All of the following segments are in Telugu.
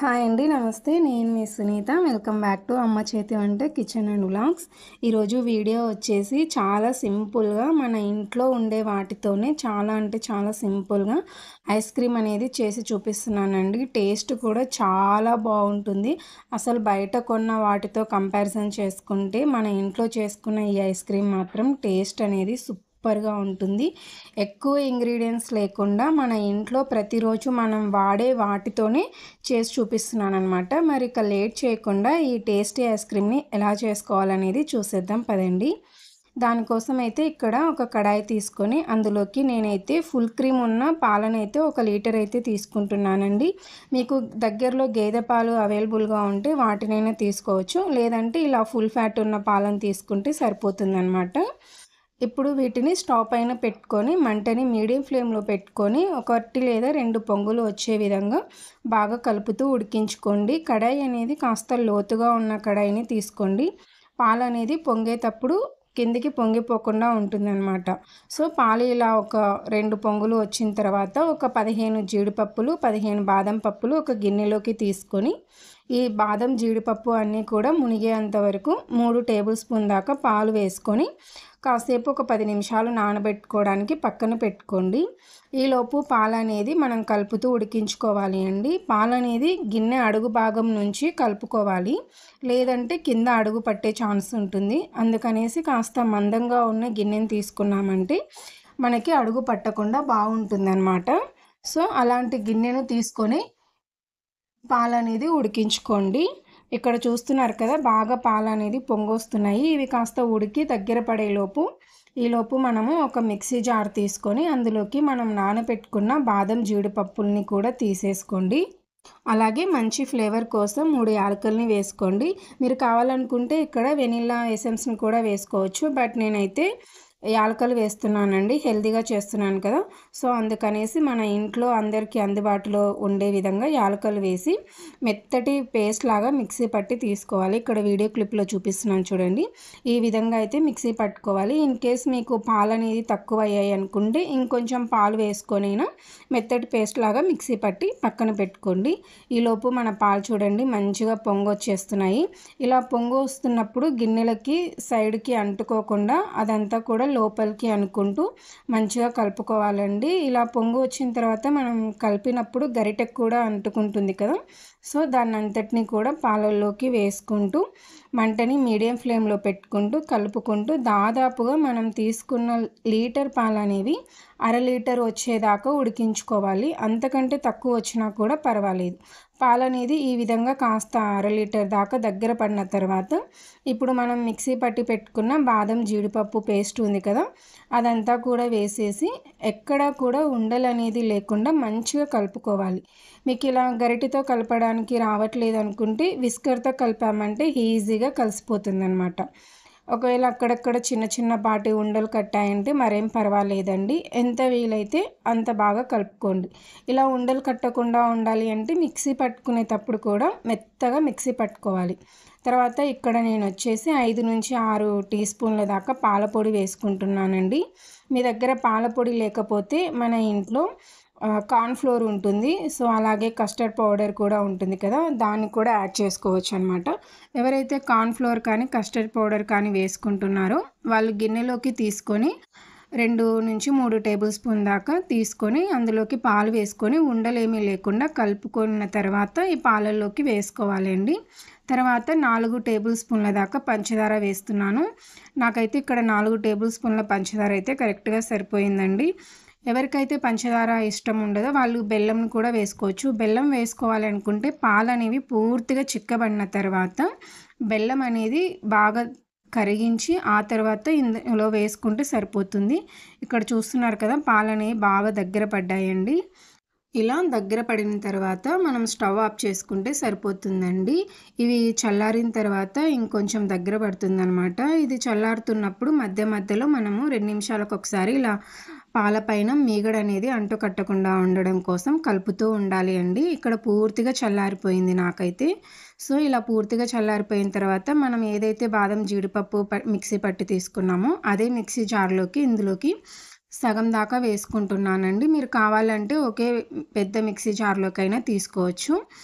హాయ్ అండి. నమస్తే. నేను మీ సునీత. వెల్కమ్ బ్యాక్ టు అమ్మ చేతి వంట కిచెన్ అండ్ వ్లాగ్స్. ఈరోజు వీడియో వచ్చేసి చాలా సింపుల్గా మన ఇంట్లో ఉండే వాటితోనే చాలా అంటే చాలా సింపుల్గా ఐస్ క్రీమ్ అనేది చేసి చూపిస్తున్నానండి. టేస్ట్ కూడా చాలా బాగుంటుంది. అసలు బయట కొన్న వాటితో కంపారిజన్ చేసుకుంటే మన ఇంట్లో చేసుకున్న ఈ ఐస్ క్రీమ్ మాత్రం టేస్ట్ అనేది సూపర్గా ఉంటుంది. ఎక్కువ ఇంగ్రీడియంట్స్ లేకుండా మన ఇంట్లో ప్రతిరోజు మనం వాడే వాటితోనే చేసి చూపిస్తున్నాను అనమాట. మరి ఇక లేట్ చేయకుండా ఈ టేస్టీ ఐస్ క్రీమ్ని ఎలా చేసుకోవాలనేది చూసేద్దాం పదండి. దానికోసం అయితే ఇక్కడ ఒక కడాయి తీసుకొని అందులోకి నేనైతే ఫుల్ క్రీమ్ ఉన్న పాలనైతే 1 లీటర్ అయితే తీసుకుంటున్నానండి. మీకు దగ్గరలో గేదె పాలు అవైలబుల్గా ఉంటే వాటినైనా తీసుకోవచ్చు, లేదంటే ఇలా ఫుల్ ఫ్యాట్ ఉన్న పాలను తీసుకుంటే సరిపోతుందన్నమాట. ఇప్పుడు వీటిని స్టవ్ పైన పెట్టుకొని మంటని మీడియం ఫ్లేమ్లో పెట్టుకొని 1 లేదా 2 పొంగులు వచ్చే విధంగా బాగా కలుపుతూ ఉడికించుకోండి. కడాయి అనేది కాస్త లోతుగా ఉన్న కడాయిని తీసుకోండి. పాలు అనేది పొంగేటప్పుడు కిందికి పొంగిపోకుండా ఉంటుందన్నమాట. సో పాలు ఇలా ఒక 2 పొంగులు వచ్చిన తర్వాత ఒక 15 జీడిపప్పులు 15 బాదం పప్పులు ఒక గిన్నెలోకి తీసుకొని ఈ బాదం జీడిపప్పు అన్నీ కూడా మునిగేంత వరకు 3 టేబుల్ స్పూన్ దాకా పాలు వేసుకొని కాసేపు ఒక 10 నిమిషాలు నానబెట్టుకోవడానికి పక్కన పెట్టుకోండి. ఈలోపు పాలు అనేది మనం కలుపుతూ ఉడికించుకోవాలి అండి. పాలు అనేది గిన్నె అడుగు భాగం నుంచి కలుపుకోవాలి, లేదంటే కింద అడుగు పట్టే ఛాన్స్ ఉంటుంది. అందుకనేసి కాస్త మందంగా ఉన్న గిన్నెని తీసుకున్నామంటే మనకి అడుగు పట్టకుండా బాగుంటుందన్నమాట. సో అలాంటి గిన్నెను తీసుకొని పాలు అనేది ఉడికించుకోండి. ఇక్కడ చూస్తున్నారు కదా, బాగా పాలు అనేది పొంగొస్తున్నాయి. ఇవి కాస్త ఉడికి దగ్గర పడేలోపు ఈలోపు మనము ఒక మిక్సీ జార్ తీసుకొని అందులోకి మనం నానబెట్టుకున్న బాదం జీడిపప్పుల్ని కూడా తీసేసుకోండి. అలాగే మంచి ఫ్లేవర్ కోసం 3 యాలకుల్ని వేసుకోండి. మీరు కావాలనుకుంటే ఇక్కడ వెనిల్లా ఎసెన్స్ని కూడా వేసుకోవచ్చు, బట్ నేనైతే యాలకులు వేస్తున్నానండి. హెల్తీగా చేస్తున్నాను కదా, సో అందుకనేసి మన ఇంట్లో అందరికీ అందుబాటులో ఉండే విధంగా యాలకులు వేసి మెత్తటి పేస్ట్ లాగా మిక్సీ పట్టి తీసుకోవాలి. ఇక్కడ వీడియో క్లిప్లో చూపిస్తున్నాను చూడండి. ఈ విధంగా అయితే మిక్సీ పట్టుకోవాలి. ఇన్ కేస్ మీకు పాలు అనేది తక్కువ అయ్యాయి అనుకుంటే ఇంకొంచెం పాలు వేసుకొనైనా మెత్తటి పేస్ట్ లాగా మిక్సీ పట్టి పక్కన పెట్టుకోండి. ఈలోపు మన పాలు చూడండి మంచిగా పొంగొచ్చేస్తున్నాయి. ఇలా పొంగు వస్తున్నప్పుడు గిన్నెలకి సైడ్కి అంటుకోకుండా అదంతా కూడా లోపలికి అనుకుంటూ మంచిగా కలుపుకోవాలండి. ఇలా పొంగు వచ్చిన తర్వాత మనం కలిపినప్పుడు గరిటెకు కూడా అంటుకుంటుంది కదా, సో దాన్ని అంతటిని కూడా పాలల్లోకి వేసుకుంటూ మంటని మీడియం ఫ్లేమ్లో పెట్టుకుంటూ కలుపుకుంటూ దాదాపుగా మనం తీసుకున్న లీటర్ పాలు అనేవి 1/2 లీటర్ వచ్చేదాకా ఉడికించుకోవాలి. అంతకంటే తక్కువ వచ్చినా కూడా పర్వాలేదు. పాలు అనేది ఈ విధంగా కాస్త 1/2 లీటర్ దాకా దగ్గర పడిన తర్వాత ఇప్పుడు మనం మిక్సీ పట్టి పెట్టుకున్న బాదం జీడిపప్పు పేస్ట్ ఉంది కదా, అదంతా కూడా వేసేసి ఎక్కడా కూడా ఉండలు అనేది లేకుండా మంచిగా కలుపుకోవాలి. మీకు ఇలా గరిటెతో కలపడానికి రావట్లేదు అనుకుంటే విస్కర్తో కలిపామంటే ఈజీగా కలిసిపోతుంది అనమాట. ఒకవేళ అక్కడక్కడ చిన్న చిన్న పాటి ఉండలు కట్టాయంటే మరేం పర్వాలేదండి. ఎంత వీలైతే అంత బాగా కలుపుకోండి. ఇలా ఉండలు కట్టకుండా ఉండాలి అంటే మిక్సీ పట్టుకునేటప్పుడు కూడా మెత్తగా మిక్సీ పట్టుకోవాలి. తర్వాత ఇక్కడ నేను వచ్చేసి 5 నుంచి 6 టీ స్పూన్ల దాకా పాలపొడి వేసుకుంటున్నానండి. మీ దగ్గర పాలపొడి లేకపోతే మన ఇంట్లో కార్న్‌ఫ్లోర్ ఉంటుంది. సో అలాగే కస్టర్డ్ పౌడర్ కూడా ఉంటుంది కదా, దాన్ని కూడా యాడ్ చేసుకోవచ్చు అనమాట. ఎవరైతే కార్న్‌ఫ్లోర్ కానీ కస్టర్డ్ పౌడర్ కానీ వేసుకుంటున్నారో వాళ్ళు గిన్నెలోకి తీసుకొని 2 నుంచి 3 టేబుల్ స్పూన్ దాకా తీసుకొని అందులోకి పాలు వేసుకొని ఉండలేమీ లేకుండా కలుపుకున్న తర్వాత ఈ పాలల్లోకి వేసుకోవాలండి. తర్వాత 4 టేబుల్ స్పూన్ల దాకా పంచదార వేస్తున్నాను. నాకైతే ఇక్కడ 4 టేబుల్ స్పూన్ల పంచదార అయితే కరెక్ట్గా సరిపోయిందండి. ఎవరికైతే పంచదార ఇష్టం ఉండదో వాళ్ళు బెల్లం కూడా వేసుకోవచ్చు. బెల్లం వేసుకోవాలి అనుకుంటే పాలు అనేవి పూర్తిగా చిక్కబడిన తర్వాత బెల్లం అనేది బాగా కరిగించి ఆ తర్వాత ఇందులో వేసుకుంటే సరిపోతుంది. ఇక్కడ చూస్తున్నారు కదా, పాలు అనేవి బాగా దగ్గర పడ్డాయండి. ఇలా దగ్గర పడిన తర్వాత మనం స్టవ్ ఆఫ్ చేసుకుంటే సరిపోతుందండి. ఇవి చల్లారిన తర్వాత ఇంకొంచెం దగ్గర పడుతుందనమాట. ఇది చల్లారుతున్నప్పుడు మధ్య మధ్యలో మనము 2 నిమిషాలకు ఒకసారి ఇలా పాలపైన మీగడ అనేది అంటుకట్టకుండా ఉండడం కోసం కలుపుతూ ఉండాలి అండి. ఇక్కడ పూర్తిగా చల్లారిపోయింది నాకైతే. సో ఇలా పూర్తిగా చల్లారిపోయిన తర్వాత మనం ఏదైతే బాదం జీడిపప్పు మిక్సీ పట్టి తీసుకున్నామో అదే మిక్సీ జార్లోకి ఇందులోకి సగం దాకా వేసుకుంటున్నానండి. మీరు కావాలంటే ఒకే పెద్ద మిక్సీ జార్‌లోకైనా తీసుకోవచ్చు.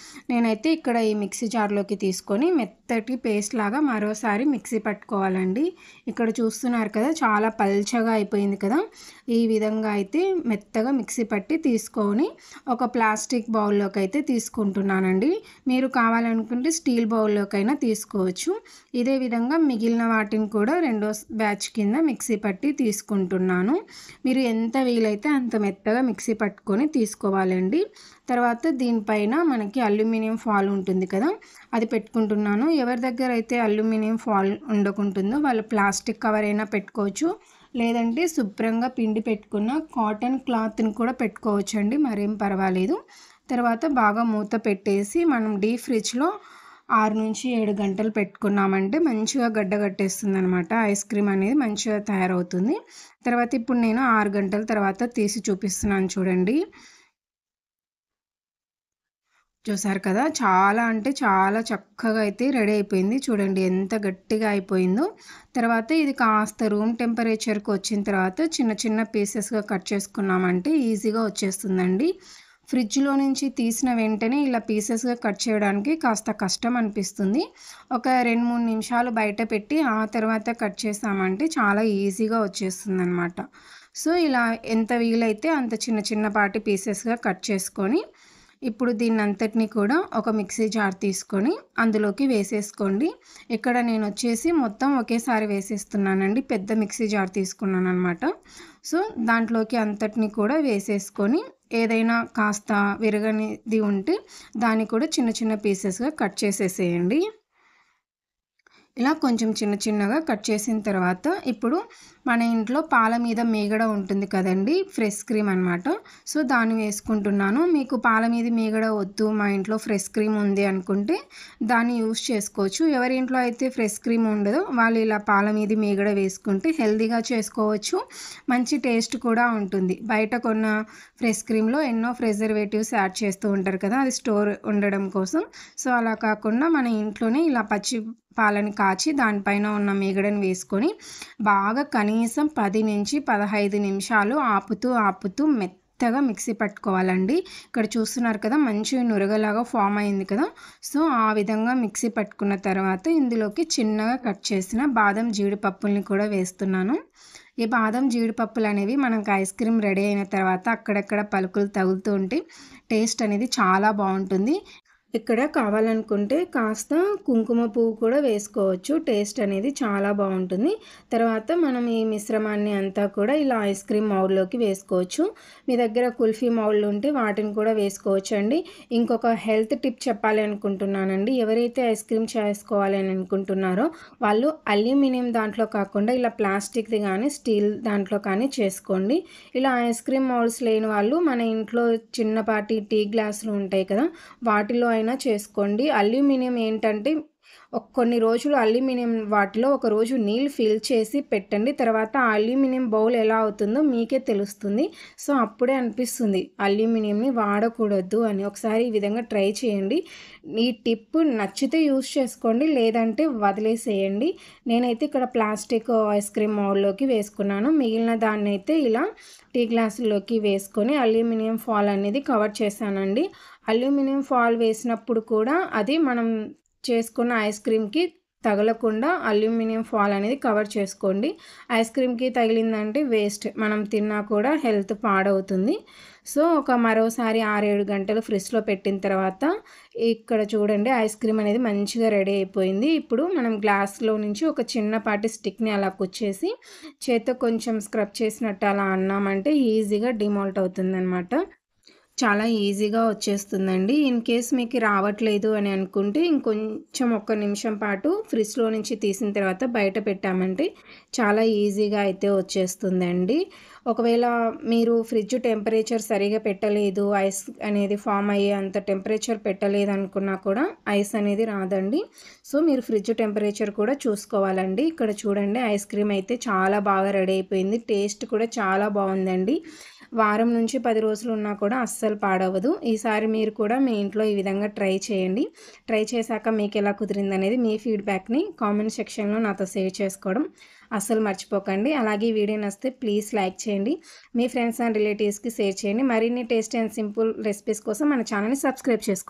నేనైతే ఇక్కడ ఈ మిక్సీ జార్‌లోకి తీసుకొని మెత్తటి పేస్ట్ లాగా మరోసారి మిక్సీ పట్టుకోవాలండి. ఇక్కడ చూస్తున్నారు కదా! చాలా పల్చగా అయిపోయింది కదా! ఈ విధంగా అయితే మెత్తగా మిక్సీ పట్టి తీసుకొని ఒక ప్లాస్టిక్ బౌల్‌లోకైతే తీసుకుంటున్నానండి. మీరు కావాలనుకుంటే స్టీల్ బౌల్‌లోకైనా తీసుకోవచ్చు. ఇదే విధంగా మిగిలిన వాటిని కూడా రెండో బ్యాచ్ కింద మిక్సీ పట్టి తీసుకుంటున్నాను. మీరు ఎంత వీలైతే అంత మెత్తగా మిక్సీ పట్టుకొని తీసుకోవాలండి. తర్వాత దీనిపైన మనకి అల్యూమినియం ఫాయిల్ ఉంటుంది కదా! అది పెట్టుకుంటున్నాను. ఎవరి దగ్గర అయితే అల్యూమినియం ఫాయిల్ ఉండకుంటుందో వాళ్ళు ప్లాస్టిక్ కవర్ అయినా పెట్టుకోవచ్చు. లేదంటే శుభ్రంగా పిండి పెట్టుకున్న కాటన్ క్లాత్‌ని కూడా పెట్టుకోవచ్చండి. మరేం పర్వాలేదు. తర్వాత బాగా మూత పెట్టేసి మనం డీప్ ఫ్రిడ్జ్‌లో 6-7 గంటలు పెట్టుకున్నామంటే మంచిగా గడ్డ కట్టేస్తుందనమాట. ఐస్ క్రీమ్ అనేది మంచిగా తయారవుతుంది. తర్వాత ఇప్పుడు నేను 6 గంటల తర్వాత తీసి చూపిస్తున్నాను చూడండి. చూసారు కదా! చాలా అంటే చాలా చక్కగా అయితే రెడీ అయిపోయింది. చూడండి ఎంత గట్టిగా అయిపోయిందో. తర్వాత ఇది కాస్త రూమ్ టెంపరేచర్‌కి వచ్చిన తర్వాత చిన్న చిన్న పీసెస్‌గా కట్ చేసుకున్నామంటే ఈజీగా వచ్చేస్తుందండి. ఫ్రిడ్జ్‌లో నుంచి తీసిన వెంటనే ఇలా పీసెస్‌గా కట్ చేయడానికి కాస్త కష్టం అనిపిస్తుంది. ఒక 2, 3 నిమిషాలు బయట పెట్టి ఆ తర్వాత కట్ చేసామంటే చాలా ఈజీగా వచ్చేస్తుందనమాట. సో, ఇలా ఎంత వీలైతే అంత చిన్న చిన్నపాటి పీసెస్‌గా కట్ చేసుకొని ఇప్పుడు దీన్నంతటిని కూడా ఒక మిక్సీ జార్ తీసుకొని అందులోకి వేసేసుకోండి. ఇక్కడ నేనొచ్చేసి మొత్తం ఒకేసారి వేసేస్తున్నానండి. పెద్ద మిక్సీ జార్ తీసుకున్నాననమాట. సో, దాంట్లోకి అంతటిని కూడా వేసేసుకొని ఏదైనా కాస్త విరగనిది ఉంటే దాన్ని కూడా చిన్న చిన్న పీసెస్‌గా కట్ చేసేసేయండి. ఇలా కొంచెం చిన్న చిన్నగా కట్ చేసిన తర్వాత ఇప్పుడు మన ఇంట్లో పాల మీద మీగడ ఉంటుంది కదండీ! ఫ్రెష్ క్రీమ్ అనమాట. సో, దాన్ని వేసుకుంటున్నాను. మీకు పాల మీద మీగడ వద్దు, మా ఇంట్లో ఫ్రెష్ క్రీమ్ ఉంది అనుకుంటే దాన్ని యూజ్ చేసుకోవచ్చు. ఎవరి ఇంట్లో అయితే ఫ్రెష్ క్రీమ్ ఉండదో వాళ్ళు ఇలా పాల మీద మీగడ వేసుకుంటే హెల్తీగా చేసుకోవచ్చు. మంచి టేస్ట్ కూడా ఉంటుంది. బయట కొన్న ఫ్రెష్ క్రీమ్‌లో ఎన్నో ప్రిజర్వేటివ్స్ యాడ్ చేస్తూ ఉంటారు కదా! అది స్టోర్ ఉండడం కోసం. సో, అలా కాకుండా మన ఇంట్లోనే ఇలా పచ్చి పాలని కాచి దానిపైన ఉన్న మీగడని వేసుకొని బాగా కనీసం 10-15 నిమిషాలు ఆపుతూ మెత్తగా మిక్సీ పట్టుకోవాలండి. ఇక్కడ చూస్తున్నారు కదా! మంచి నురగలాగా ఫామ్ అయింది కదా! సో, ఆ విధంగా మిక్సీ పట్టుకున్న తర్వాత ఇందులోకి చిన్నగా కట్ చేసిన బాదం, జీడిపప్పుల్ని కూడా వేస్తున్నాను. ఈ బాదం, జీడిపప్పులనేవి మనకు ఐస్ క్రీమ్ రెడీ అయిన తర్వాత అక్కడక్కడ పలుకులు తగులుతూ ఉంటే టేస్ట్ అనేది చాలా బావుంటుంది. ఇక్కడ కావాలనుకుంటే కాస్త కుంకుమ పువ్వు కూడా వేసుకోవచ్చు. టేస్ట్ అనేది చాలా బావుంటుంది. తర్వాత మనం ఈ మిశ్రమాన్ని అంతా కూడా ఇలా ఐస్ క్రీమ్ మౌల్డ్‌లోకి వేసుకోవచ్చు. మీ దగ్గర కుల్ఫీ మౌల్డ్‌లు ఉంటే వాటిని కూడా వేసుకోవచ్చండి. ఇంకొక హెల్త్ టిప్ చెప్పాలి అనుకుంటున్నానండి. ఎవరైతే ఐస్ క్రీమ్ చేసుకోవాలి అని అనుకుంటున్నారో వాళ్ళు అల్యూమినియం దాంట్లో కాకుండా ఇలా ప్లాస్టిక్‌ది గానీ, స్టీల్ దాంట్లో కానీ చేసుకోండి. ఇలా ఐస్ క్రీమ్ మౌల్డ్స్ లేని వాళ్ళు మన ఇంట్లో చిన్నపాటి టీ గ్లాసులు ఉంటాయి కదా! వాటిలో అయినా చేసుకోండి. అల్యూమినియం ఏంటంటే కొన్ని రోజులు అల్యూమినియం వాటిలో ఒక రోజు నీళ్ళు ఫిల్ చేసి పెట్టండి. తర్వాత ఆ అల్యూమినియం బౌల్ ఎలా అవుతుందో మీకే తెలుస్తుంది. సో, అప్పుడే అనిపిస్తుంది అల్యూమినియంని వాడకూడదు అని. ఒకసారి ఈ విధంగా ట్రై చేయండి. ఈ టిప్ నచ్చితే యూజ్ చేసుకోండి. లేదంటే వదిలేసేయండి. నేనైతే ఇక్కడ ప్లాస్టిక్ ఐస్ క్రీమ్ మౌల్డ్‌లోకి వేసుకున్నాను. మిగిలిన దాన్నైతే ఇలా టీ గ్లాసుల్లోకి వేసుకొని అల్యూమినియం ఫాయిల్ అనేది కవర్ చేశానండి. అల్యూమినియం ఫాయిల్ వేసినప్పుడు కూడా అది మనం చేసుకున్న ఐస్ క్రీమ్‌కి తగలకుండా అల్యూమినియం ఫాయిల్ అనేది కవర్ చేసుకోండి. ఐస్ క్రీమ్‌కి తగిలిందంటే వేస్ట్. మనం తిన్నా కూడా హెల్త్ పాడవుతుంది. సో, మరోసారి 6-7 గంటలు ఫ్రిడ్జ్‌లో పెట్టిన తర్వాత ఇక్కడ చూడండి ఐస్ క్రీమ్ అనేది మంచిగా రెడీ అయిపోయింది. ఇప్పుడు మనం గ్లాస్‌లో నుంచి ఒక చిన్నపాటి స్టిక్‌ని అలా కుచ్చేసి చేత్తో కొంచెం స్క్రబ్ చేసినట్టు అలా అన్నామంటే ఈజీగా డిమాల్ట్ అవుతుందనమాట. చాలా ఈజీగా వచ్చేస్తుందండి. ఇన్ కేస్ మీకు రావట్లేదు అని అనుకుంటే ఇంకొంచెం ఒక్క నిమిషం పాటు ఫ్రిడ్జ్‌లో నుంచి తీసిన తర్వాత బయట పెట్టామంటే చాలా ఈజీగా అయితే వచ్చేస్తుందండి. ఒకవేళ మీరు ఫ్రిడ్జ్ టెంపరేచర్ సరిగ్గా పెట్టలేదు, ఐస్ అనేది ఫామ్ అయ్యే అంత టెంపరేచర్ పెట్టలేదనుకున్నా కూడా ఐస్ అనేది రాదండి. సో, మీరు ఫ్రిడ్జ్ టెంపరేచర్ కూడా చూసుకోవాలండి. ఇక్కడ చూడండి ఐస్ క్రీమ్ అయితే చాలా బాగా రెడీ అయిపోయింది. టేస్ట్ కూడా చాలా బావుందండి. వారం నుంచి 10 రోజులు ఉన్నా కూడా అస్సలు పాడవదు. ఈసారి మీరు కూడా మీ ఇంట్లో ఈ విధంగా ట్రై చేయండి. ట్రై చేశాక మీకెలా కుదిరిందనేది మీ ఫీడ్‌బ్యాక్‌ని కామెంట్ సెక్షన్‌లో నాతో షేర్ చేసుకోవడం అస్సలు మర్చిపోకండి. అలాగే ఈ వీడియో నచ్చితే ప్లీజ్ లైక్ చేయండి. మీ ఫ్రెండ్స్ అండ్ రిలేటివ్స్కి షేర్ చేయండి. మరిన్ని టేస్టీ అండ్ సింపుల్ రెసిపీస్ కోసం మన ఛానల్ని సబ్స్క్రైబ్ చేసుకోండి.